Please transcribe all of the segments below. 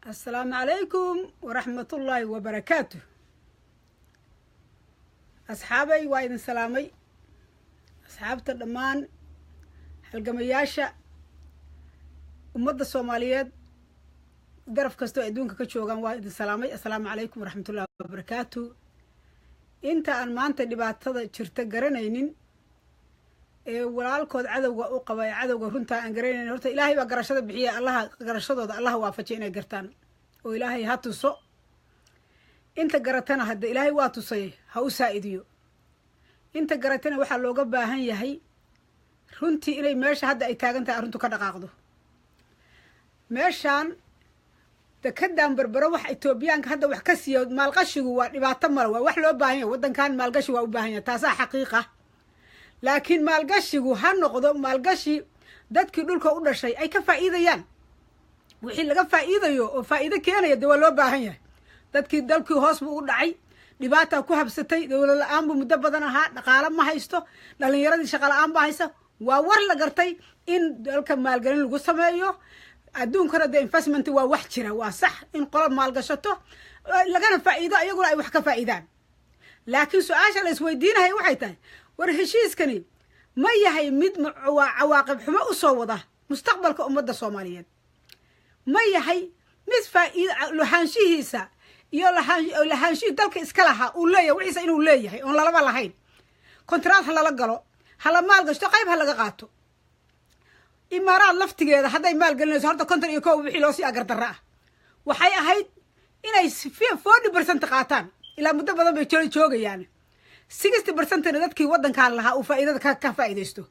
السلام عليكم ورحمة الله وبركاته. أصحابي وايد سلامي أصحاب الدمان halgamayaasha ummadda Soomaaliyeed daraf kasto adduunka ka joogan waa idin salaamay. Assalaamu calaykum waraxmatullaahi wabarakaatu. Inta aan maanta dhibaatada jirta garanaynin ee walaalkood cadawga u qabay cadawga runta aan garanaynin, horta Ilaahay baa garashada bixiya. garashadooda Allah waafajiyo inay gartaan oo Ilaahay ha tuso. inta garatana hadda Ilaahay waa tusay ha u saa'idiyo. inta garatana waxa looga baahan yahay runtii inay meesha hadda ay taagan tahay arrintu ka dhaqaaqdo. meeshaan dekedaan berbero wax Itoobiyaanka hadda wax ka siiyo maalgashigu waa dhibaato male, waa wax loo baahan yahay. waddankan maalgashi waa u baahan yahay, taasaa xaqiiqa. laakiin maalgashigu ha noqdo maalgashi dadkii dhulka u dhashay ay ka faa'iidayaan. wixii laga faa'iidayo oo faa'iido keenaya dee waa loo baahan yahay. dadkii dalkii hoos buu u dhacay, dhibaata ku habsatay, dawlad la'aan buu muddo badan ahaa, dhaqaale ma haysto, dhalinyaradii shaqo la'aan baa haysa. waa war la gartay in dalka maalgelin lagu sameeyo. adduunkana dee investment waa wax jira, waa sax in qolo maalgashato lagana faa'iido, ayaguna ay wax ka faa'iidaan. laakiin su-aasha la isweydiinahay waxay tahay, war heshiiskani ma yahay mid cawaaqib xumo u soo wada mustaqbalka ummadda Soomaaliyeed? ma yahay mid faa'iido lahaanshihiisa iyo lahaanshihii dalka iska lahaa uu leeyahay wixiisa inuu leeyahay oon lalaba lahayn? kontraad ha lala galo, hala maalgashto, qayb ha laga qaato. imaaraad laftigeeda hadday maalgelinayso horta 51 wixii loo sii agardarra ah waxay ahayd inay 40% qaataan. ilaa muddo badan bay joogayaan. 60% dadkii waddankan lahaa uu faa'iidada ka faa'iideysto.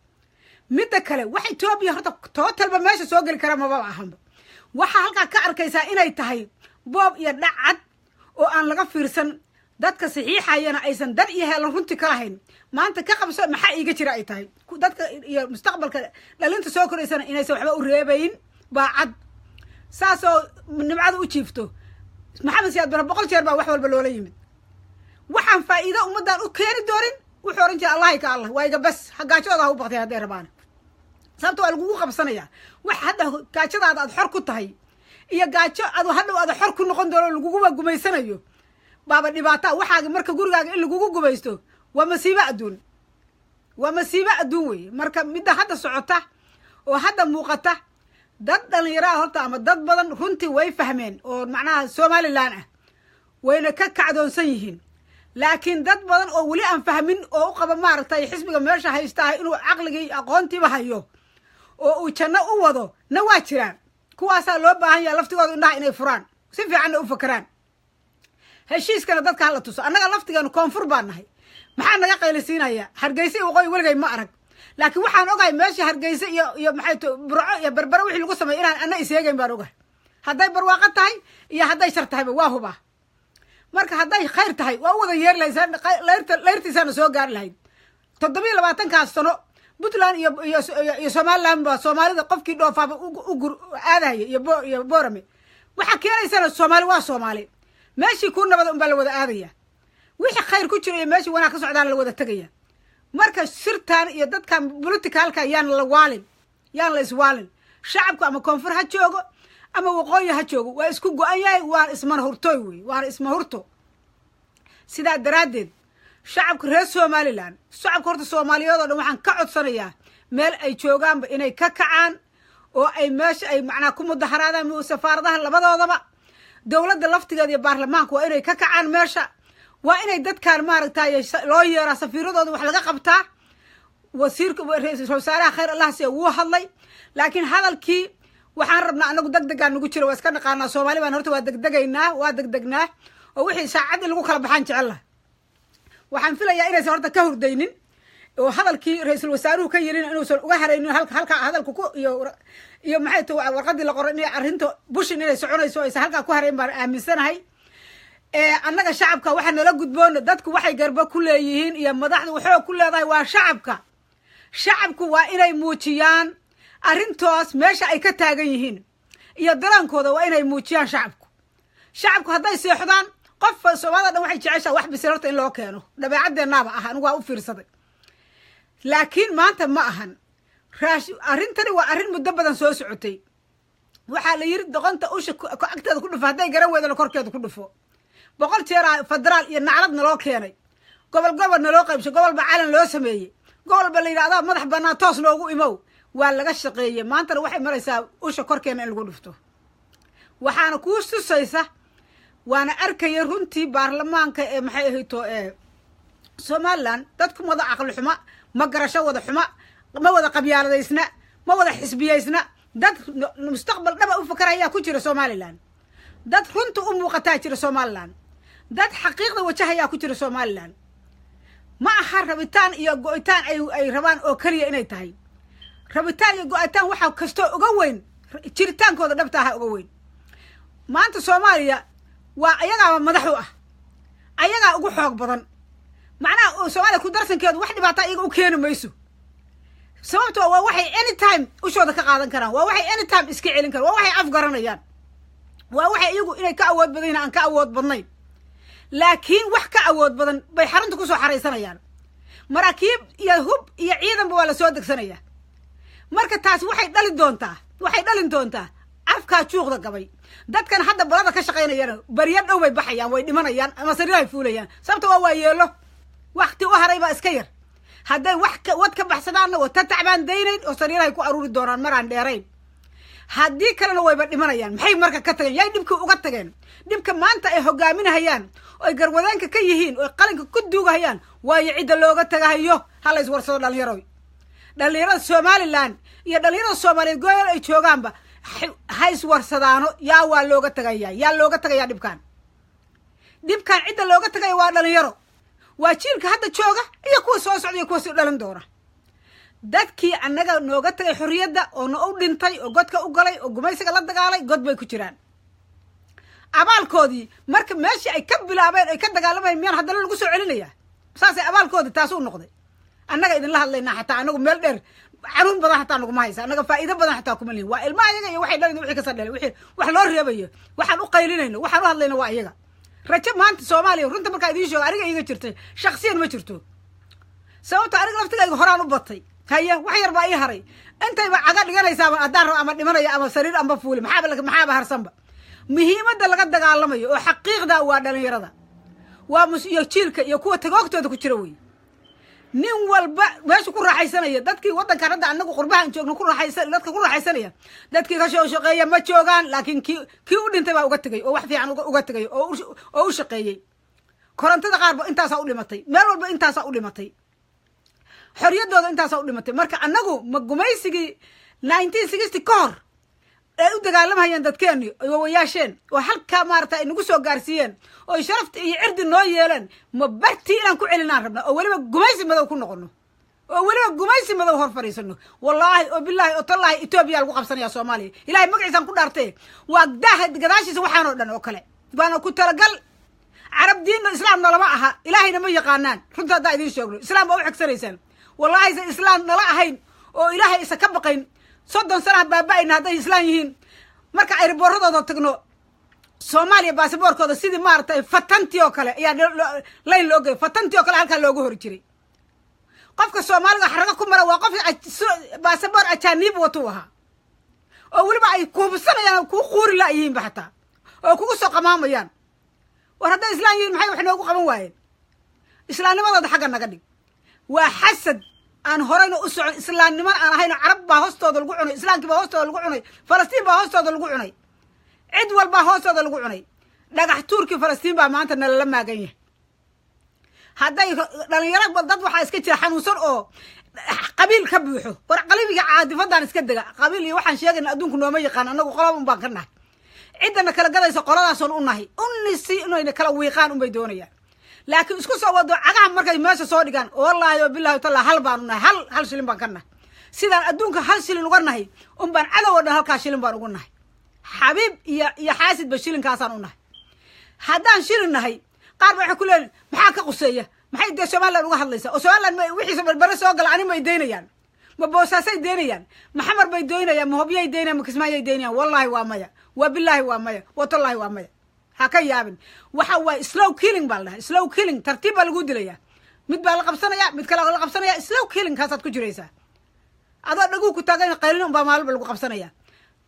midda kale wax Itoobiya horta totalba meesha soo gali kara maba ahanba. waxaa halkaa ka arkaysaa inay tahay boob iyo dhacad oo aan laga fiirsan. dadka saxiixayana aysan dar iyo heelan runtii ka lahayn. maanta ka qabso maxaa iiga jira ay tahay dadka iyo mustaqbalka dhalinta soo koraysana inaysan waxba u reebayn baa cad. saasoo nimcada u jiifto maxamed siyaad bara 100 jeer baa wax walba loola yimid. waxaan faa'iido ummadaan u keeni doonin wuxuu oran jiray allah ka allah waa iga bas hagaajooda ha u baqtay hadday rabaan. sababtoo waa lagugu qabsanaya wax hadda gaajadaada aad xor ku tahay iyo gaajo hadhow aad xor ku noqon doono laguguba gumaysanayo baaba dhibaataa. waxaaga marka gurigaaga in lagugu gumaysto waa masiibo adduun, waa masiibo adduun weeye. marka midda hadda socota oo hadda muuqata, dad dhalinyaro horta ama dad badan runtii way fahmeen oo macnaha Somaliland ah wayna ka kacdoonsan yihiin. laakiin dad badan oo weli aan fahmin oo u qaba maaragtay xisbiga meesha haystaa inuu caqligii aqoontiiba hayo oo uu janno u wado na waa jiraan. kuwaasaa loo baahan yahay laftigooda indhaha inay furaan, si fiicanna u fakeraan. heshiiskana dadka hala tuso. annaga laftigeenu koonfur baan nahay, maxaa naga qaylisiinaya? hargeysa iyo waqooyi weligay ma arag, laakiin waxaan ogahay meeshii hargeysa iyo maxay burco iyo berbero wixii lagu sameeyay inaan anna isheegayn baan ogahay. hadday barwaaqo tahay iyo hadday shar tahayba waa hubaa. marka hadday khayr tahay waa u wada yeeri lahayd, leyrtiisaana soo gaari lahayd. 27 sano Puntland iyo Somaliland ba Soomaalida qofkii dhoofaaba u aadaya iyo Boorame. waxa keenaysana Soomaali waa Soomaali, meeshii ku nabad un baa la wada aadaya. wixii khayr ku jiro iyo meeshii wanaag ka socdaan la wada tagaya. marka sirtaan iyo dadkan politicalka yaan la waalin, yaan la iswaalin. shacabku ama koonfur ha joogo ama waqooyi ha joogo waa isku go'an yahay, waa isman hurtooy wey, waa isma hurto. sidaa daraadeed shacabka reer Somaliland, shacabka horta Soomaaliyeed oo dhan waxaan ka codsanayaa meel ay joogaanba inay ka kacaan oo ay meesha ay macnaa ku mudaharaadaan safaaradaha labadoodaba. dawladda laftigeeda iyo baarlamaanku waa inay ka kacaan meesha. waa inay dadkaan maaragtay loo yeeraa, safiiradooda wax laga qabtaa. wasiirka ra'iisul wasaaraha khayr allah si uu hadlay, laakiin hadalkii waxaan rabnaa anagu degdegaan nagu jiro. waa iska dhaqaanaa Soomaali baan horta waa degdegnaa oo wixii saacad lagu kala baxaan jecel. waxaan filayaa inaysan horta ka hurdaynin oo hadalkii ra'iisul wasaaruhu ka yiri inuusan uga haraynin halka hadalku ku iyo maxay tahay warqadii la qoray inay arrinta bushin inay soconayso aysan halka ku harayn baan aaminsanahay. annaga shacabka waxa nala gudboon, dadku waxay garba ku leeyihiin iyo madaxdu waxay ku leedahay waa shacabka. shacabku waa inay muujiyaan arrintoos meesha ay ka taagan yihiin iyo daraankooda waa inay muujiyaan shacabku hadday seexdaan qof Soomaalida dhan waxay jeceshaa wax bisirta in loo keeno. dabeecadeenaba ah anigu waa u fiirsaday, laakiin maanta ma ahan. arrintani waa arrin muddo badan soo socotay. waxaa la yiri doqonta usha agteeda ku dhufo hadday garan weydana korkeeda ku dhufo 100 jeer federaal iyo naclad naloo keenay gobol naloo qaybsho gobolba calan loo sameeyey gobolba la yidhaahdaa madax bannaan toos loogu imow waa laga shaqeeyey maantana waxay maraysaa usha korkeena in lagu dhufto waxaana kuu tusaysa waana arkaya runtii baarlamaanka ee maxay ahayto Somaliland dadku wada aqal xuma ma garasho wada xuma ma wada qabyaaladaysna ma wada xisbiyeysna dad mustaqbal dhaba u fakaraya ku jira Somaliland dad runtu u muuqataa jira Somaliland dad xaqiiqda wajahaya ku jira Somaliland ma aha rabitaan iyo go'itaan ay rabaan oo kaliya inay tahay rabitaan iyo go'itaan waxa kasto uga weyn jiritaankooda dhabta ah uga weyn maanta Soomaaliya waa ayaga madax u ah ayaga ugu xoog badan macnaha Soomaaliya ku darsankeedu wax dhibaato iyaga u keenay mayso sababtoo waa waxay anytime u shooda ka qaadan karaan waa waxay anytime iska celin karaan waa waxay afgaranayaan waa waxay iyagu inay ka awood badan aan ka awood badnayn laakiin wax ka awood badan bay xarunta ku soo xareysanayaan maraakiib iyo hub iyo ciidanba waa la soo degsanaya marka taas waxay dhalin doontaa afka juuqda gabay dadkan hadda balada ka shaqeynayaan bariya dhow bay baxayaan way dhimanayaan ama sariir ay fuulayaan sababtoo waa yeelo waqti u haray ba iska yar hadday wad ka baxsadaanna wata tacbaan daynayn oo sariir ay ku aruuri doonaan maraan dheerayn haddii kalena wayba dhimanayaan maxay marka ka tageen yay dhibka uga tageen dhibka maanta ay hogaaminahayaan oo garwadeenka ka yihiin oo qalinka ku duugahayaan waayo cidda looga tagahayo hala is warsado dhalinyarada Somaliland iyo dhalinyarada Soomaaliyeed gooyal ay joogaanba hays warsadaano yaa waa looga tagayaa dhibkan cidda looga tagay waa dhalinyaro waa jiilka hadda jooga iyo kuwa soo socda iyo kuwa soo dhalan doona dadkii annaga nooga tagay xorriyadda oo noo dhintay oo godka u galay oo gumaysiga la dagaalay god bay ku jiraan abaalkoodii marka meeshii ay ka bilaabeen ay ka dagaalamayeen miyaan haddana lagu soo celinayaa saasay abaalkoodii taas u noqday annaga idinla hadlaynaa xataa anagu meel dheer caruun badan xataa naguma haysa annaga faa'iido badan xataa kuma lihin waa ilmaha iyaga iyo waxay dhalin wixii ka sadhelay wixii wax loo reebayo waxaan u qaylinayno waxaan u hadlayno waa iyaga rajo maanta Soomaaliya runta markaa idiin sheego aniga iga jirtay shakhsiyan ma jirto sababta aniga laftigayga horaan u batay haya wax yar baa ii haray intayba caga dhiganaysaaba haddaan rabo ama dhimanaya ama sariir amba fuuli maxaaba harsanba muhiimadda laga dagaalamayo oo xaqiiqda waa dhalinyarada waa iyo jiilka iyo kuwa tagoogtooda ku jira wey nin walba meesha ku raaxaysanaya dadkii waddankan hadda annagu qurbahan joogno dadka ku raaxaysanaya dadkii ka soo shaqeeya ma joogaan laakiin kii u dhintay baa uga tegay oo wax fiican uga tegay oo u shaqeeyey korontada qaarba intaasaa u dhimatay meel walba intaasaa u dhimatay xorriyaddooda intaasaa u dhimatay marka annagu ma gumaysigii 1960 ka hor ay u dagaalamahayeen dadkeenni wawayaasheen oo halkaa maarata ay nagu soo gaarsiiyeen oo sharafta iyo cirdi noo yeeleen ma bartii inaan ku celinaan rabna oo weliba gumaysi madow ku noqono oo weliba gumaysi madow hor fadhiisano wallaahi oo bilaahi oo tallaahi Ethiopia lagu qabsanaya Soomaaliya ilaahay magaciisaan ku dhaartay waa gadaashiisa waxaan oo dhan oo kale baana ku talagal carab diinna islaamna lama aha ilaahayna ma yaqaanaan runta haddaa idiin sheegno islaam baa u xigsanaysan wallaahi se islaam nala ahayn oo ilaahay isa ka baqayn 30 sano baaba'ayna hadday islaan yihiin marka ay riboorradooda tagno Soomaaliya baasaboorkooda sidii maartay fatantii oo kale ayaa layn loo geeyay fatantii oo kale halka loogu hor jiray qofka Soomaaliga xaraga ku mara waa qof baasaboor ajaanib wato aha oo waliba ay kuubsanayaan ku quuri la yihiin baxta oo kugu soo qamaamayaan war hadday islaan yihiin maxay wax noogu qaban waayeen islaamnimadooda xagga naga dhig waa xasad aan horeyna u socon islaamnimo aan ahayn carab baa hoostooda lagu cunay islaamkii baa hoostooda lagu cunay Falastiin baa hoostooda lagu cunay cid walba hoostooda lagu cunay dhagax tuurkii Falastiin baa maanta nala maagan yahay hadday dhalinyaro dad waxa iska jira xanuunsan oo qabiil ka buuxo war qalibiga caadifadan iska daga qabiil iyo waxaan sheegayna adduunku nooma yaqaan anagu qolaba baan ka nahay cidana kala galayso qoladaas oo u nahay unnisi inay kala wiiqaan bay doonayaan laakiin isku soo wado cagaha markay meesha soo dhigaan wallaahi oo billahi taala hal baan nahay hal shilin baan ka nahay sidaan adduunka hal shilin uga nahay baan cadow oo dhan halka shilin baan ugu nahay xabiib iyo xaasid ba shilinkaasaan u nahay haddaan shilin nahay qaar waxay ku leeyihiin maxaa ka quseeya maxay de Soomaaliland uga hadlaysaa oo Soomaaliland wixii barbara soo gal anima ay deynayaan ma boosaasay deynayaan maxamar bay deynayaan ma hobiyay deynayaan ma kismaayay deynayaan wallahi waa maya wa billahi waa maya wa tallahi waa maya haka yaabin waxa way slow killing baa la slow killing tartiib baa lagu dilayaa mid baa la qabsanaya mid kale la qabsanaya slow killing kaasaad ku jiraysaa adoo dhagu ku taagan qaylin baa maalba lagu qabsanaya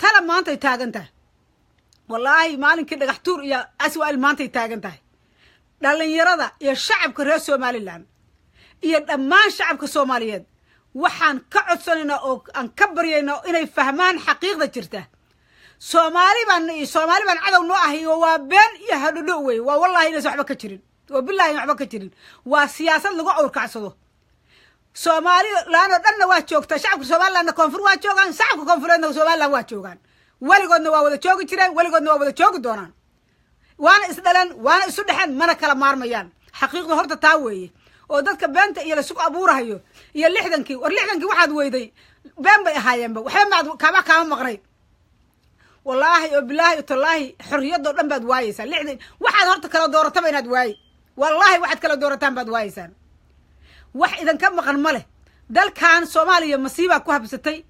tala maantay taagan tahay wallaahi maalinkii dhagaxtuur iyo aswaal maantay taagan tahay dhalinyarada iyo shacabka reer somaliland iyo dhammaan shacabka soomaaliyeed waxaan ka codsanaynaa oo aan ka baryaynaa inay fahmaan xaqiiqda jirta soomaali baan cadow noo ahay oo waa been iyo hadhodho wey waa wallahi inaysan waxba ka jirin oo billahi waxba ka jirin waa siyaasad lagu awrkacsado soomaali laano dhanna waa joogtaa shacabka somalilandna koonfur waa joogaan shacabka koonfureedna somaliland waa joogaan weligoodna waa wada joogi jireen weligoodna waa wada joogi doonaan waana isdhaleen waana isu dhexeen mana kala maarmayaan xaqiiqda horta taa weeye oo dadka beenta iyo lasugu abuurahayo iyo lixdankii waxaad weyday been bay ahaayeenba waxba kaama maqnayd wallaahi oo bilaahi oo tallaahi xorriyadoo dhan baad waayeysaa waxaad horta kala doorataba inaad waayi wallaahi waxaad kala doorataan baad waayeysaan wax idinka maqan ma leh dalkan soomaaliya masiibaa ku habsatay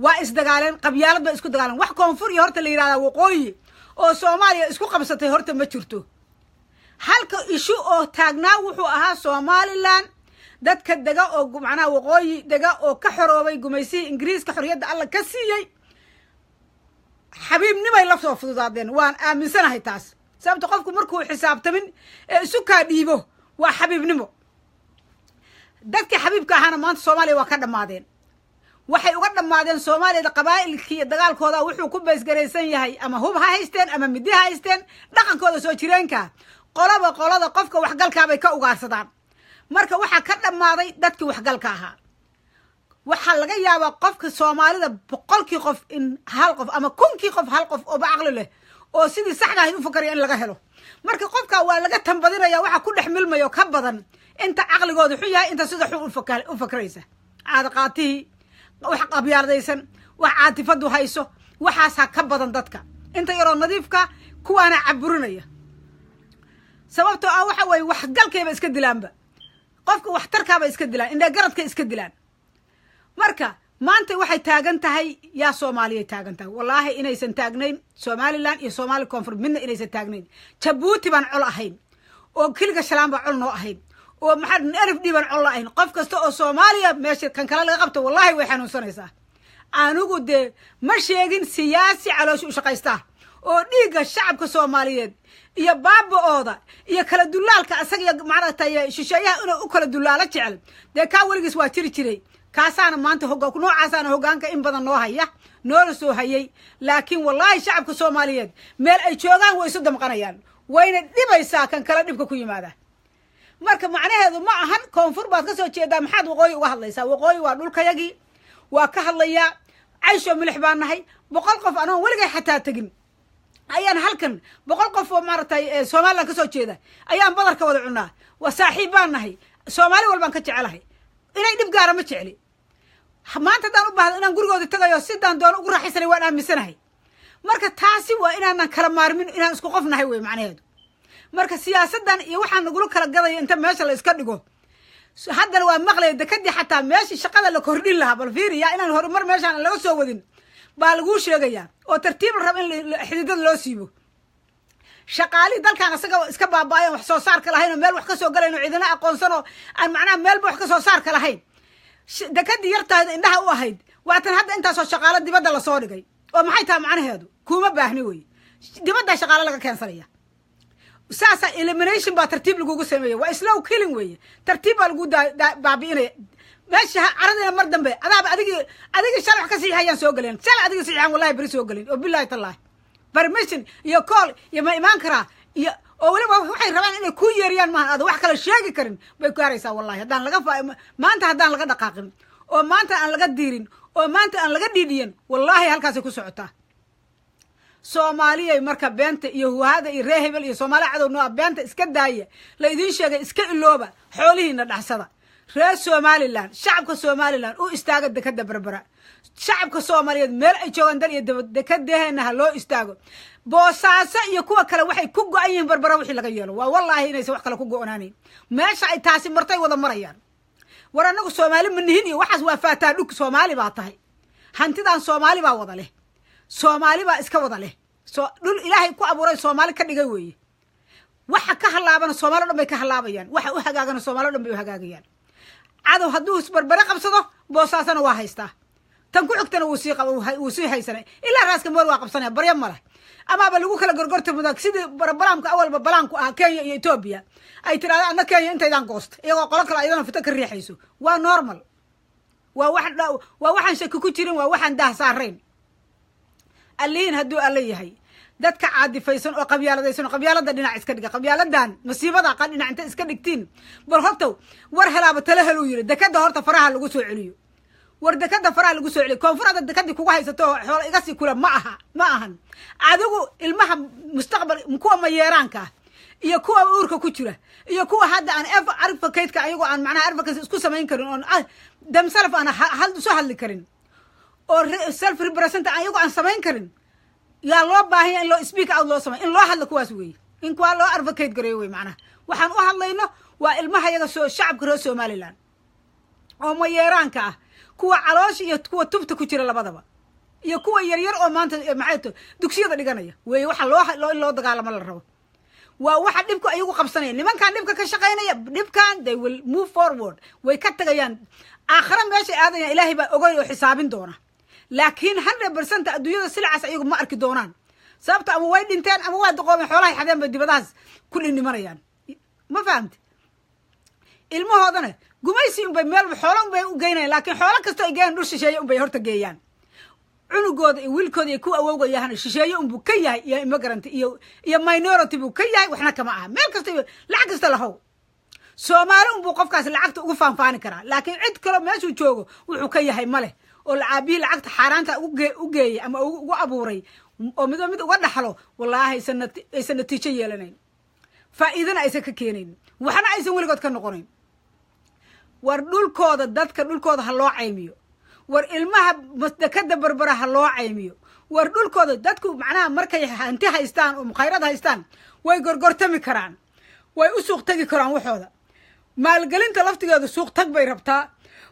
waa isdagaaleen qabyaalad bay isku dagaaleen wax koonfur iyo horta la yidhahdaa waqooyi oo soomaaliya isku qabsatay horta ma jirto halka ishu oo taagnaa wuxuu ahaa somaliland dadka dega oo macnaha waqooyi dega oo ka xoroobay gumaysihii ingiriiska xorriyadda alla ka siiyey xabiibnimay la soo fududaadeen waan aaminsanahay taas sababta qofku markuu xisaabtamin ee isu kaa dhiibo waa xabiibnimo dadkii xabiibka ahaana maanta soomaaliya waa ka dhammaadeen waxay uga dhammaadeen soomaaliyada qabaa'ilkii dagaalkooda wuxuu ku baysgaraysan yahay ama hub ha haysteen ama midi ha haysteen dhaqankooda soo jireenka qolada qofka waxgalkaabay ka ugaarsadaan marka waxaa ka dhammaaday dadkii waxgalka ahaa waxaa laga yaabaa qofka soomaalida 100kii qof in hal qof ama 1000kii qof hal qof oo caqli leh oo sidii saxda ahayd u fakaraya in laga helo marka qofka waa laga tambadinaya waxa ku dhex milmayo ka badan inta caqligooda xun yahay inta sida xun u fakraysa caada qaatihii wax qabyaaladaysan wax caatifadu hayso waxaas ka badan dadka inta yaroo nadiifka kuwaana caburinaya sababtoo ah waxa way wax galkeeba iska dilaanba qofka wax tarkaaba iska dilaan indha garadka iska dilaan marka maanta waxay taagan tahay yaa Soomaaliya taagan tahay wallahi inaysan taagnayn Somaliland iyo Soomaali koonfur midna inaysan taagnayn Djibouti baan col ahayn oo kaliga shalaan baan col noo ahayn oo maxad NFD baan col ahayn qof kasta oo Soomaaliya meesha kan kala laga qabto wallahi way xanuunsanaysaa anugu de ma sheegin siyaasi caloosh u shaqaysta oo dhiiga shacabka Soomaaliyeed iyo baabooda iyo kala dulaalka asaga macnaha shisheeyaha inuu u kala dulaalo jecel de ka waligiis waa jiray kaasaana maanta noocaasana hoggaanka in badan noo haya noola soo hayay laakiin wallahi shacabka Soomaaliyeed meel ay joogaan way isu damqanayaan wayna dhibaysaa kan kala dhibka ku yimaada marka macnaheedu ma ahan koonfur baad ka soo jeedaa maxaad waqooyi uga hadlaysaa waqooyi waa dhulkayagii waa ka hadlayaa caysho milix baan nahay 100 qof anoo waligay xataa tagin ayaan halkan 100 qof oo maartay Soomaaliland ka soo jeeda ayaan badarka wada cunaa waa saaxiib baan nahay Soomaali walbaan ka jecelahay inay dhib gaar ma jeceli maanta daan u baahdo inaan gurigooda tagayo sidaan doon ugu raaxaysanay waan aaminsanahay marka taasi waa inaan kala maarmin inaan isku qof nahay way macnaheedu marka siyaasadan iyo waxaan nagu kala gadayo inta meesha la iska dhigo haddana waa maqlay dekadii xataa meeshii shaqada la kordhin lahaa bal fiiriya inaan horumar meeshaan laga soo wadin baa lagu sheegayaa oo tartiib rab in xididada loo siibo shaqaali dalkan asaga iska baabaayan wax soo saar ka lahayn meel wax ka soo galayno ciidana aqoonsan oo aan macnaha meel wax ka soo saar ka lahayn dekadii yartaada indhaha u ahayd waatan hadda intaas oo shaqaale dibadda la soo dhigay oo maxay tahay macnaheedu kuma baahni way dibadda shaqaale laga keensanaya saasa elimination baa tartiib lagu sameeyay waa slow killing way tartiib baa lagu baabiinay meesha caradina mar dambe adiga shal wax ka sii hayaan soo galeen shal adiga sii hayaan wallahi bari soo galeen oo billahi tallaah permission iyo call iyo ma imaan karaa iyo oo waliba waxay rabaan inay ku yeeriyaan ma aad wax kala sheegi karin bay ku yaraysaa wallahi hadaan laga maanta hadaan laga dhaqaaqin oo maanta aan laga diirin oo maanta aan laga dhiidhiyan wallahi halkaas ku socotaa Soomaaliya marka beenta iyo huwaada iyo reehbel iyo Soomaali cadowna beenta iska daaya la idin sheegay iska ilooba xoolihiina dhaxsada reer Somaliland shacabka Somaliland u istaaga dekada barbara shacabka Soomaaliyeed meel ay joogan dal iyo dekadaheena loo istaago boosaaso iyo kuwa kale waxay ku go'an yihiin barbara wixii laga yeelo waa wallahi inaysan wax kale ku go'onaaneen meesha ay taasi martay wada marayaan war anagu Soomaali ma nihin iyo waxaas waa faataa dhug Soomaali baa tahay hantidan Soomaali baa wada leh Soomaali baa iska wada leh soo dhul Ilaahay ku abuuray Soomaali ka dhigay weeye waxa ka halaabana Soomaali dhan bay ka halaabayaan waxa u hagaagana Soomaali dhan bay u hagaagayaan cadow hadduu isbarbare qabsado boosaasana waa haystaa tan ku xigtana wuu sii haysanay ilaa raaska mool waa qabsanaya barya male amaaba lagu kala gorgorta mudag sidii balaamka awalba balaanku ah Kenya iyo Ethiopia ay tiraahdo anna Kenya intaydan goosta iyagoo qolo kale ayadana fita ka riixayso waa normal waa waxaan shaki ku jirin waa waxaan daah saarayn aliin hadduu alla yahay dadka caadifaysan oo qabyaaladaysan qabyaalada dhinac iska dhiga qabyaaladan masiibada qan dhinac inta iska dhigtiin bal horta war helaaba tala helu yiri dekada horta faraha lagu soo celiyo war dekada faraha lagu soo celiyo koonfurada dekadii kugu haysato xoolo iga sii kula ma ahan adigu ilmaha mustaqbal kuwa ma yeeraanka iyo kuwa uurka ku jira iyo kuwa hadda aan advocate-ka ayagu aan macnaha advocacy isku samayn karin oo themselves aan soo hadli karin oo self represent ayagu aan samayn karin yaa loo baahan in loo speak out loo samay in loo hadlo kuwaas weeye in kuwa loo advocate gareeyo weeye macnaha waxaan u hadlayno waa ilmaha yaga soo shacabka reer Somaliland oo ma yeeraanka ah kuwa caloosh iyo kuwa tubta ku jira labadaba iyo kuwa yaryar oo maanta maxay dugsiyada dhiganaya weeye waxa loo dagaalamo la rabo waa waxa dhibku ayagu qabsanaya nimankan dhibka ka shaqeynaya dhibkan they will move forward way ka tagayaan aakhira meesha aadaya ilaahay baa ogay oo xisaabin doona laakiin 100% adduunyada silcaas ayagu ma arki doonaan sababta ama way dhinteen ama waa doqoomay xoolaha xadeen bay dibadaas ku dhinimanayaan ma fahamti ilmahoodana gumaysi bay meel xoolo bay u geynayaan laakiin xoolo kasta ay geeyaan dhul shisheeye bay horta geeyaan cunugooda iyo wiilkooda iyo kuwa awowga yahan shisheeye buu ka yahay iyo immigrant iyo minority buu ka yahay waxna kama aha meel kasta lacag kasta lahow Soomaali buu qofkaas lacagta ugu faanfaani karaa laakiin cid kale meeshuu joogo wuxuu ka yahay male oo lacaabihi lacagta xaaraanta u geeyay ama ugu abuuray oo mid uga dhaxlo wallahi aysan natiijo yeelanayn faa'iidana aysan ka keenayn waxna aysan weligood ka noqonayn war dhulkooda dadka dhulkooda ha loo caymiyo war ilmaha dekada barbara ha loo caymiyo war dhulkooda dadku macnaha markay hanti haystaan oo khayraad haystaan way gorgortami karaan way u suuq tagi karaan waxooda maalgelinta laftigeedu suuq tag bay rabtaa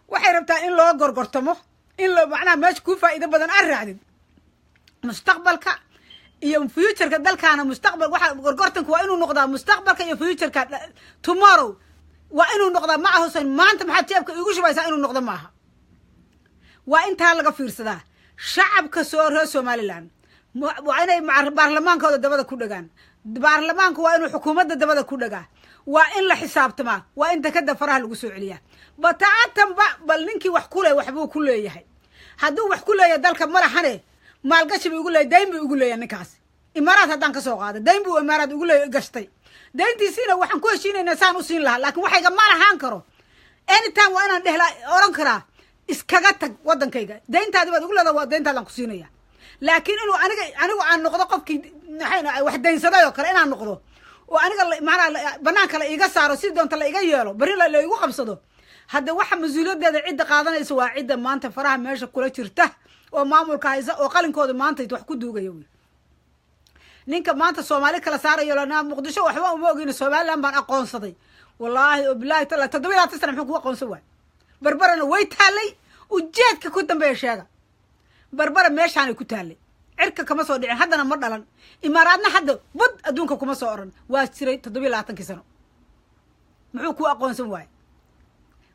waxay rabtaa in loo gorgortamo in loo macnaha meesha ku faa'iido badan aan raadin mustaqbalka iyo future-ka dalkaana mustaqbal waxa gorgortanku waa inuu noqdaa mustaqbalka iyo future-ka tomorrow waa inuu noqdaa ma ahusan maanta maxaad jeebka igu shubaysaa inuu noqdo maaha waa intaa laga fiirsadaa shacabka soo reer Somaliland waa inay baarlamaankooda dabada ku dhagaan baarlamaanku waa inuu xukuumadda dabada ku dhagaa waa in la xisaabtamaa waa in dekada faraha lagu soo celiyaa bataatanba bal ninkii wax ku leeyahay waxbuu ku leeyahay hadduu wax ku leeyahay dalka madaxane maalgashi buu ugu leeyahay dayn buu ugu leeyahay ninkaas imaaraad haddaan ka soo qaado dayn buu imaaraad ugu leeyahay gashtay dayntiisiina waxaan ku heshiinaynaa saan u siin lahaa laakiin waxayga ma lahaan karo anytime waa inaan dhehla oran karaa iskaga tag wadankayga dayntaadi baad ugu leedahay waa dayntaadaan ku siinaya laakiin inuu anigu aan noqdo qofkii wax daynsaday oo kale inaan noqdo oo aniga macnaha banaanka la iga saaro si doonta la iga yeelo bari la igu qabsado hadda waxa mas'uuliyadeeda cidda qaadanaysa waa cidda maanta faraha meesha kula jirta oo maamulka haysa oo qalinkooda maanta wax ku duugaya weey ninka maanta Soomaali kala saarayo lana Muqdisho waxba uma ogin Soomaaliland baan aqoonsaday wallahi oo billahi tala 7 sano muxuu ku aqoonsan waay barbarana way taalay ujeedka ku dambeeya sheega barbara meeshaan ku taalay cirka kama soo dhicin haddana ma dhalan imaaraadna hadda bad adduunka kuma soo oran waa jiray 7 sano muxuu ku aqoonsan waay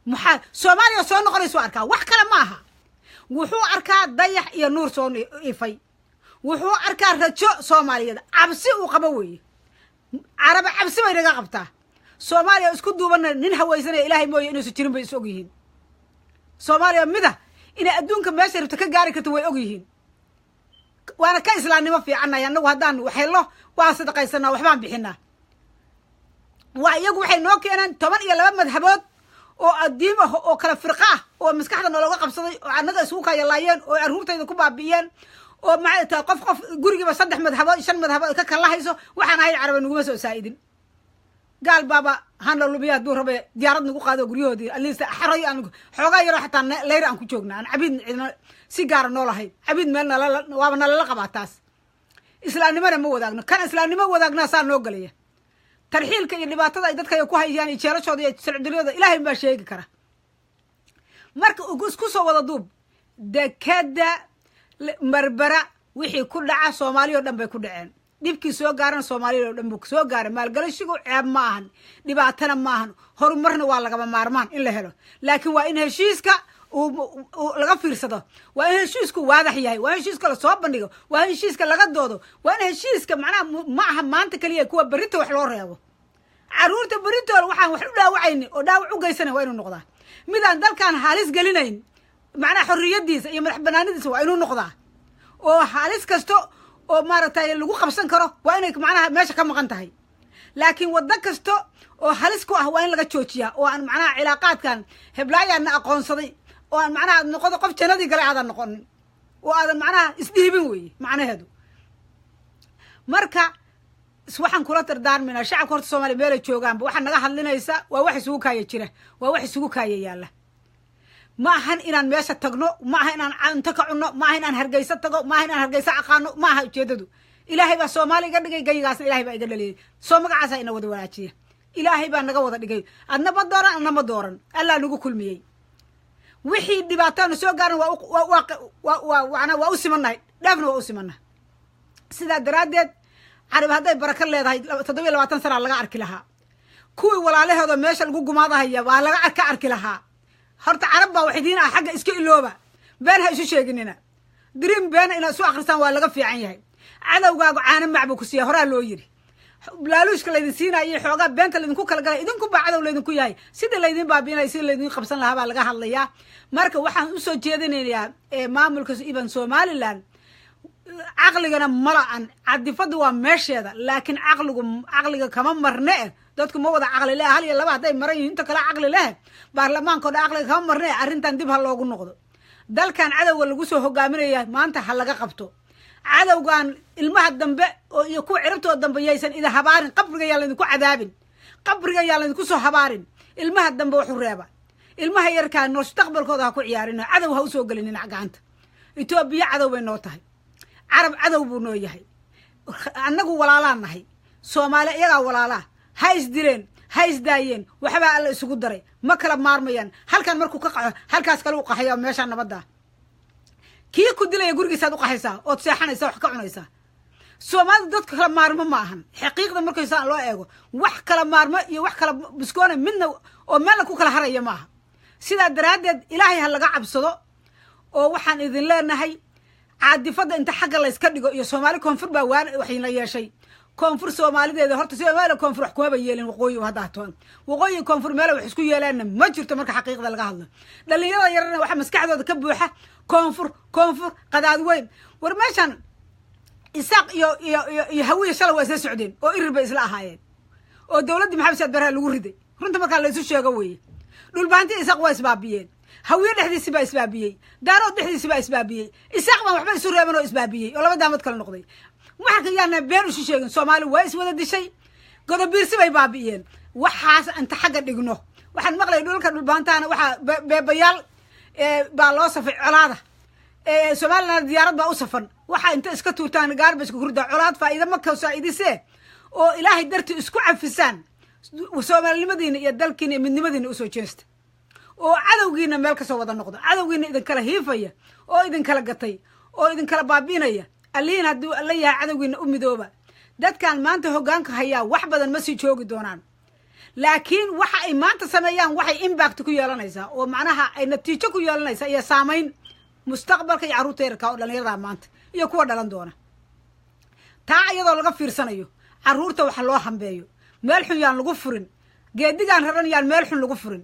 maxaa Soomaaliya soo noqonayso arkaa wax kale ma aha wuxuu arkaa dayax iyo nuur soo ifay wuxuu arkaa rajo Soomaaliyeed cabsi uu qabo weeye carab cabsi bay naga qabtaa Soomaaliya isku duuban nin hawaysanay Ilaahay mooyee inuu jirin bay is og yihiin Soomaaliya mida ina adduunka meesha rabta ka gaari karto way og yihiin waana ka islaamnimo fiicanay anagu haddaan waxaylo waa sadaqaysanaa waxbaan bixinaa waa iyagu waxay noo keenaan 12 madhabood oo adiim ah oo kala firqa ah oo maskaxda nologa qabsaday oo anaga isugu ka yalaayeen oo aruurtayda ku baabiyeen oo macay qof gurigiiba 3 madhabood 5 madhabood ka kala hayso waxaan ahay carab nagu soo saa'idin قال بابا هان لو بيا دور ربي ديارad nagu qaado guryahoodii aliista xaray aan xogaa yar xataa leer aan ku joogna aan cabid si gaar noo lahayn cabid meel waaba nala qabaataas islaamnimada ma wadaagno kan islaamnimo wadaagna saa noo galaya tarxiilka iyo dhibaatada ay dadka ku hayaan jeelashooda iyo sircudilada Ilaahay ma sheegi kara marka isku soo wada duub dekada marbara wixii ku dhaca Soomaaliya dhan bay ku dhaceen dibkii soo gaaran Soomaaliya dhan buu soo gaaray maalgashigu ceeb ma ahan dhibaatana ma ahan horumarna waa laga maarmaan in la helo laakiin waa in heshiiska laga fiirsado waa in heshiisku waadax yahay waa in heshiiska la soo bandhigo waa in heshiiska laga doodo waa in heshiiska macnaha ma aha maanta kaliya kuwa berita wax loo reebo caruurta beritool waxaan wax u dhaawacayni oo dhaawac u geysanay waa inuu noqdaa midaan dalkan halis gelinayn macnaha xorriyadiisa iyo madax banaanidiisa waa inuu noqdaa oo halis kasto oo maaragtay lagu qabsan karo waa inay macnaha meesha ka maqan tahay laakiin waddo kasto oo halis ku ah waa in laga joojiyaa oo aan macnaha cilaaqaadkan heblaayaana aqoonsaday oo aan macnaha noqodo qof jannadii galay aadan noqonin oo aadan macnaha isdhiibin weeye macnaheedu marka waxaan kula dardaarmaynaa shacabka horta soomaaliya meelay joogaanba waxaa naga hadlinaysa waa wax isugu kaaya jira waa wax isugu kaaya yaalla ma ahan inaan meesha tagno ma aha inaan cunto ka cunno ma aha inaan hargeysa tago ma aha inaan hargeysa aqaano ma aha ujeedadu ilaahay baa soomaali iga dhigay gaygaasna ilaahay baa iga dhaliyay soo magacaasaa ina wada wanaajiya ilaahay baa naga wada dhigay adna ma dooran adna ma dooran allaa nagu kulmiyey wixii dhibaatana soo gaaran waa u simannahay dhaafna waa u simannahay sidaa daraaddeed carab hadday baraka leedahay 27 sana laga arki lahaa kuwii walaalahooda meesha lagu gumaadahaya waa laga ka arki lahaa horta carab baa waxidiin ah xagga iska ilooba been ha isu sheeginina dream been inaad soo akhrisaan waa laga fiican yahay cadowgaagu caana macbu ku siiya horaa loo yiri laaluushka laydin siinaayo xoogaa beenta laydinku kala galay idinku baa cadow laydinku yahay sida laydin baabiinaya sida laydin qabsan lahaa baa laga hadlayaa marka waxaan usoo jeedinayaa maamulka iban Somaliland caqligana mala'an cadifadu waa meesheeda laakiin caqliga kama marne dadku ma wada caqli leh hal iyo laba haday maran yihiin inta kale caqli leh baarlamaankooda caqliga kama marne arrintan dib ha loogu noqdo dalkan cadowga lagu soo hogaaminaya maanta ha laga qabto cadowgan ilmaha dambe oo iyo ku ciribtooda dambe yaysan ida habaarin qabriga yaa laydinku cadaabin qabriga yaa laydinku soo habaarin ilmaha dambe wuxuu reeba ilmaha yarkaa mustaqbalkooda ha ku ciyaarin cadow ha u soo gelinin gacanta Itoobiya cadow bay noo tahay carab cadow buu noo yahay annagu walaalaan nahay Soomaali iyagaa walaalaa ha isdileen ha isdaayeen waxbaa alla isugu daray ma kala maarmayaan halkan markuu ka qaxo halkaas kale u qaxayo meesha nabadda kii ku dilay gurigiisa u qaxaysaa oo seexanaysa wax ka cunaysa Soomaali dadka kala maarmo ma ahan xaqiiqda markaysa loo eego wax kala maarmo iyo wax kala biskoona midna oo meel ku kala haraya ma aha sida daraadeed ilaahay ha laga cabsado oo waxaan idin leenahay caadifada inta xagga la iska dhigo iyo Soomaali koonfur baa waxay la yeeshay koonfur Soomaalideeda horta Soomaali koonfur wax kuma yeelin waqooyi wada toon waqooyi koonfur meel wax isku yeelaan ma jirto marka xaqiiqda laga hadlo dhalinyarada yarna waxa maskaxdooda ka buuxa koonfur qadaad weyn war meeshan isaaq iyo hawiye shalay waa isla socdeen oo irir bay isla ahaayeen oo dawladda maxamed saad barha lagu riday runta marka la isu sheego weeye dhulbaanti isaaq waa isbaabiyeen hawiye dhexdiisa baa isbaabiyey daarood dhexdiisa baa isbaabiyey isaaq baa waxba isu reeban oo isbaabiyey oo laba daamad kala noqday waxa yaana been isu sheegin Soomaali waa iswada dishay godobiirsi bay baabiyeen waxaas anta xagga dhigno waxaan maqlay dhulka dhulbaantaana waxa beebayaal baa loo safay colaada Soomaaliland diyaarad baa u safan waxa inta iska tuurtaan gaarbis ku hurda colaad faa'iido ma ka saacidisee oo ilaahay darti isku cafisaan Soomaalinimadina iyo dalkiina midnimadiina u soo jeesta oo cadowgiina meel ka soo wada noqdo cadowgiina idin kala hiifaya oo idin kala gatay oo idin kala baabiinaya aliin haduu alla yahay cadowgiina u midooba dadkan maanta hoggaanka haya wax badan ma sii joogi doonaan laakiin waxa ay maanta sameeyaan waxay impact ku yeelanaysaa oo macnaha ay natiijo ku yeelanaysaa iyo saameyn mustaqbalka iyo caruurta yarka oo dhalinyarada maanta iyo kuwa dhalan doona taa iyadoo laga fiirsanayo caruurta waxa loo hambeeyo meel xun yaan lagu furin geedigan raran yaan meel xun lagu furin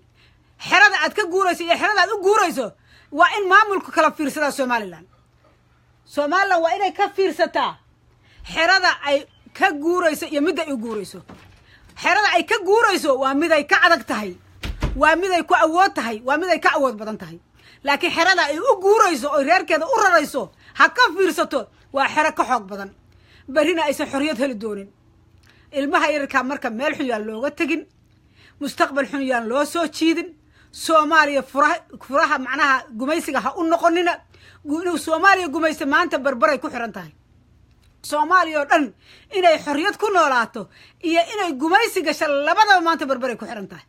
xerada aad ka guurayso iyo xerada aad u guurayso waa in maamulku kala fiirsada Somaliland waa inay ka fiirsataa xerada ay ka guurayso iyo mid ay u guurayso xerada ay ka guurayso waa mid ay ka adag tahay waa mid ay ku awood tahay waa mid ay ka awood badan tahay laakiin xerada ay u guurayso oo reerkeeda u rarayso ha ka fiirsato waa xero ka xoog badan barina aysan xorriyad heli doonin ilmaha yarka marka meel xun yaan looga tagin mustaqbal xun yaan loo soo jiidin Soomaaliya furaha macnaha gumaysiga ha u noqonina inuu Soomaaliya gumaysta maanta barbaray ku xiran tahay Soomaaliya oo dhan inay xorriyad ku noolaato iyo inay gumaysiga labadaba maanta barbaray ku xiran tahay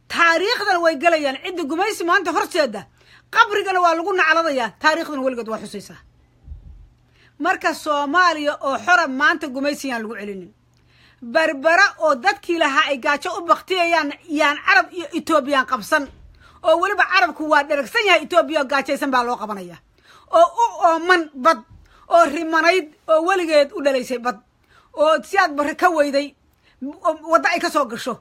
taariikhdan way galayaan cid gumaysi maanta horseeda qabrigana waa lagu nacladaya taariikhdan waligeed waa xusaysaa marka Soomaaliya oo xora maanta gumaysiyan lagu celinin barbara oo dadkii lahaa ay gaajo u baqtiyayaan yaan Arab iyo Ethiopian qabsan oo waliba carabku waa dheragsan yahay Itoobiya gaajaysan baa loo qabanaya oo man bad oo rimanayd oo waligeed u dhalaysay bad oo siyaad bar ka weyday wada ay ka soo gasho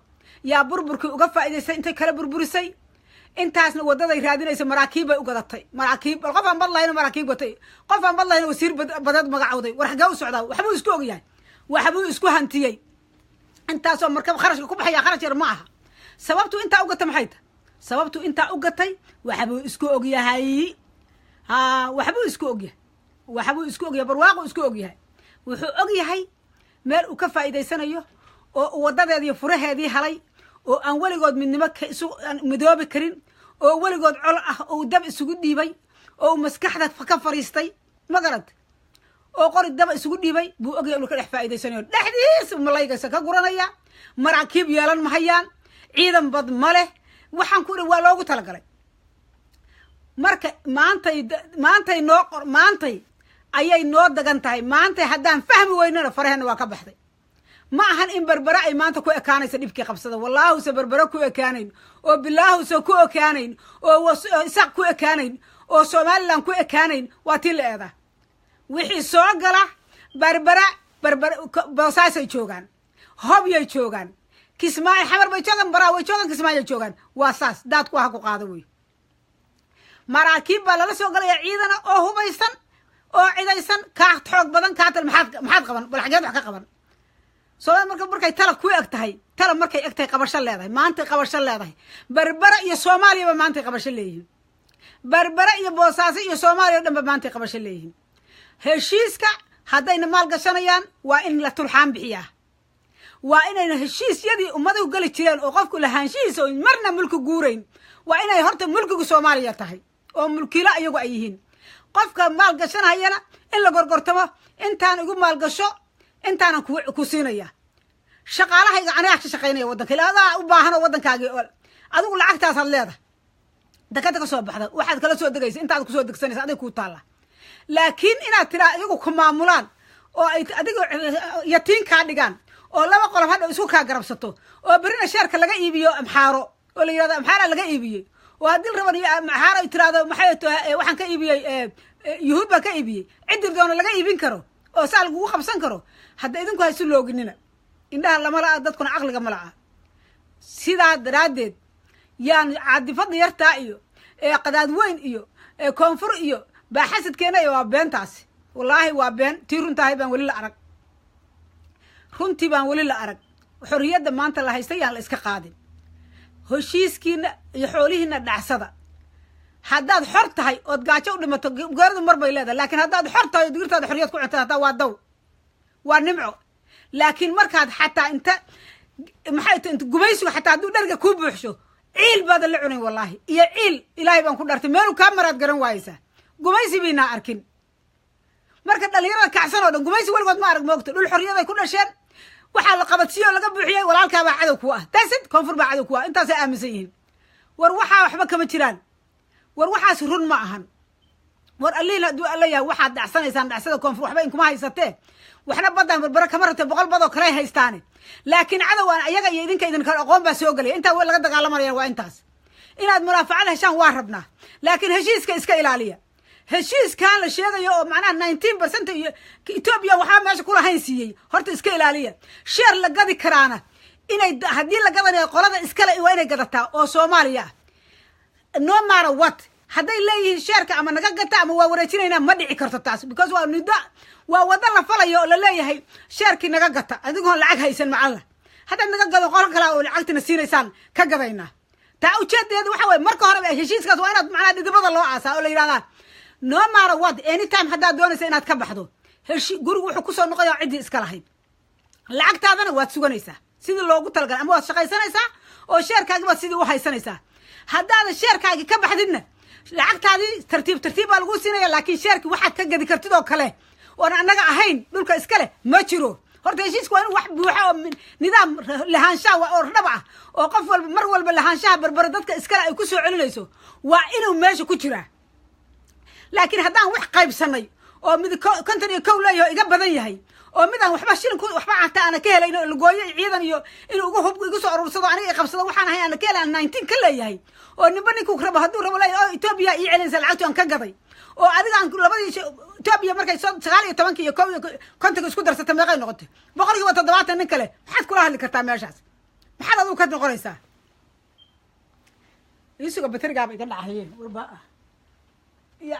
yaa burburkii uga faa'iideysay intay kala burburisay intaasna wadaday raadinaysa maraakiib bay u gadatay maraakiib qof aan bad lahayn maraakiib gatay qof aan bad lahayn wasiir badad magacawday war xagaa u socdaa waxbuu isku ogyahay waxbuu isku hantiyay intaasoo markab kharashka ku baxaya kharash yar ma aha sababtu intaa u gatay maxay tahay sababtu intaa u gatay waxbuu isku ogyahay waxbuu isku ogyahay barwaaqo isku ogyahay wuxuu ogyahay meel uu ka faa'iideysanayo oo wadadeedii furaheedii halay oo aan weligood midnimo midoobi karin oo weligood col ah oo dab isugu dhiibay oo maskaxda ka fariistay ma garad oo qori dab isugu dhiibay buu ogyahay inuu ka dhex faa'iideysanayo dhexdiisa malaygaysa ka guranaya maraakiib yeelan mahayaan ciidan bad ma leh waxaan ku waa loogu talagalay marka maantay ayay noo dagan tahay maantay haddaan fahmi weynana faraheena waa ka baxday ma ahan in berbera ay maanta ku ekaanaysa dhibkii qabsada wallaahu se berbera ku ekaanayn oo bilaahu se ku ekaanayn oo isaq ku ekaanayn oo Soomaaliland ku ekaanayn waa tii la eedaa wixii soo gala berbera boosaasay joogaan hobyay joogaan kismaayo xamar bay joogaan baraa way joogaan kismaayo joogaan waa saas daadku ha ku qaado wey maraakiib baa lala soo galaya ciidana oo hubaysan oo cidaysan kaa xoog badan kaatal maxaad qaban bal xageed wax ka qaban Soomaaliya markay talab ku eg tahay markay eg tahay qabasho leedahay maanta qabasho leedahay berbera iyo Soomaaliya maanta qabasho leeyihiin berbera iyo boosaaso iyo Soomaaliya dhanba maanta qabasho leeyihiin heshiiska haddayna maal gashanayaan waa in la tulxaan bixiyaa waa inayna heshiisyadii ummadu gali jireen oo qofku lahaanshihiisa oo marna mulku guurayn waa inay horta mulkigu Soomaaliya tahay oo mulkiila ayagu ay yihiin qofka maal gashanayana in la gorgortamo intaan ugu maal gasho intaan ku siinaya shaqaalahayga aniga ka shaqeynaya wadanka ilaa u baahan oo wadankaagi adigu lacagtaas aad leedahay dakada ka soo baxda waxaad kala soo degaysa intaad ku soo degsanaysa adiga ku taala laakiin inaad tiraa iyagu ku maamulaan oo ay adiga yatiin ka dhigaan oo laba qolof hadda isku ka garabsato oo berina sheerka laga iibiyo amxaaro oo la yiraahdo amxaara laga iibiyay oo hadii raban amxaara ay tiraado maxay tahay waxaan ka iibiyay yuhuud baa ka iibiyay cid doona laga iibin karo oo saal ugu qabsan karo hadda idinku hayso looginina indhaha lama la dadkuna aqliga ma laha sidaa daraadeed yaan caadifada yartaa iyo qadaad weyn iyo koonfur iyo baaxasadkeena waa beentaas wallaahi waa been tii runtahay baan wali la arag runtii baan wali la arag xorriyadda maanta la haystay yaan la iska qaadin heshiiskiina iyo xoolihiina dhacsada haddaad xor tahay ood gaajo u dhimato geeradu mar bay leedahay laakiin haddaad xor tahay oo digirtaada xorriyad ku cuntaa hataa waa daw waa nimco laakiin markaad xataa inta maxay tahay inta gumaysigu xataa hadduu dharga kuu buuxsho ciil baadan la cunayn wallaahi iyo ciil ilaahay baan ku dhartay meelu kaa maraad garan waayeysaa gumaysi baynaa arkin marka dhalinyarada kacsan oo dhan gumaysi weligood ma arag moogta dhul xorriyaday ku dhasheen waxaa la qabadsiiyo oo laga buuxiyey walaalkaabaa cadow ku ah dasid koonfur baa cadow ku ah intaasay aaminsan yihiin war waxaa waxba kama jiraan war waxaas run ma ahan war alliin hadduu alla yahay waxaad dhacsanaysaan dhacsada koonfur waxba inkuma haysatee waxna baddaan berbera kama rabtee 100 badoo kale haystaane laakiin cadowaan ayaga iyo idinka idin kale aqoon baa soo galaya intaa way laga dagaalamanayaan waa intaas inaad munaafacada heshaan waa rabnaa laakiin heshiiska iska ilaaliya heshiiskan la sheegayo oo macnaha 19% iyo Itoobiya waxaa meesha kula haynsiiyay horta iska ilaaliya sheer la gadi karaana inay hadii la gadanayo qolada iskale waa inay gadataa oo Soomaaliya no matter what hadday leeyihiin sheerka ama naga gata ama waa wareejinaynaa ma dhici karto taas because waa nida waa wada la falayo la leeyahay sheerkii naga gata adigoo lacag haysan macalla hadda naga gado qol kale oo lacagtina siinaysaan ka gadaynaa taa ujeedadeedu waxa way marka hore heshiiskaas waa inaad macnaha dhidibada loo aasaa oo la yiraahdaa no matter what anytime haddaad doonaysa inaad ka baxdo gurigu wuxuu ku soo noqoyaa ciddii iska lahayd lacagtaadana waad suganaysaa sidii loogu talagalay ama waad shaqaysanaysaa oo sheerkaagi baad sidii u haysanaysaa haddaadan sheerkaagi ka baxdidna lacagtaadii tartiib baa lagu siinaya laakiin sheerkii waxaad ka gadi kartid oo kale oon annaga ahayn dhulka iska leh ma jiro horta heshiisku waa in wax buuxa oo nidaam lahaanshaha oo dhab ah oo qof walba mar walba lahaanshaha berbera dadka iskale ay ku soo celinayso waa inuu meesha ku jiraa laakiin haddaan wax qaybsanay oo mid konton iyo kow leeyahay iga badan yahay oo midaan waxba shilinku waxba canta ana ka helayno lagooyo ciidan iyo inuu ugu hub igu soo urursado aniga qabsado waxaan ahay ana ka helay 19 ka leeyahay oo ninba ninku rabo haduu rabo leeyahay oo Ethiopia ii celinaysa lacagtu aan ka gaday oo adiga aan labadii Ethiopia markay soo 19 iyo konton isku darsatay meeqay noqotay 170 nin kale maxaad kula hadli kartaa meeshaas maxaad adigu ka noqonaysaa isuga baterigaaba iga dhacayeen warba ya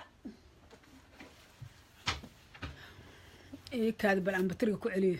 إيه كذا بالأمبتري كعليه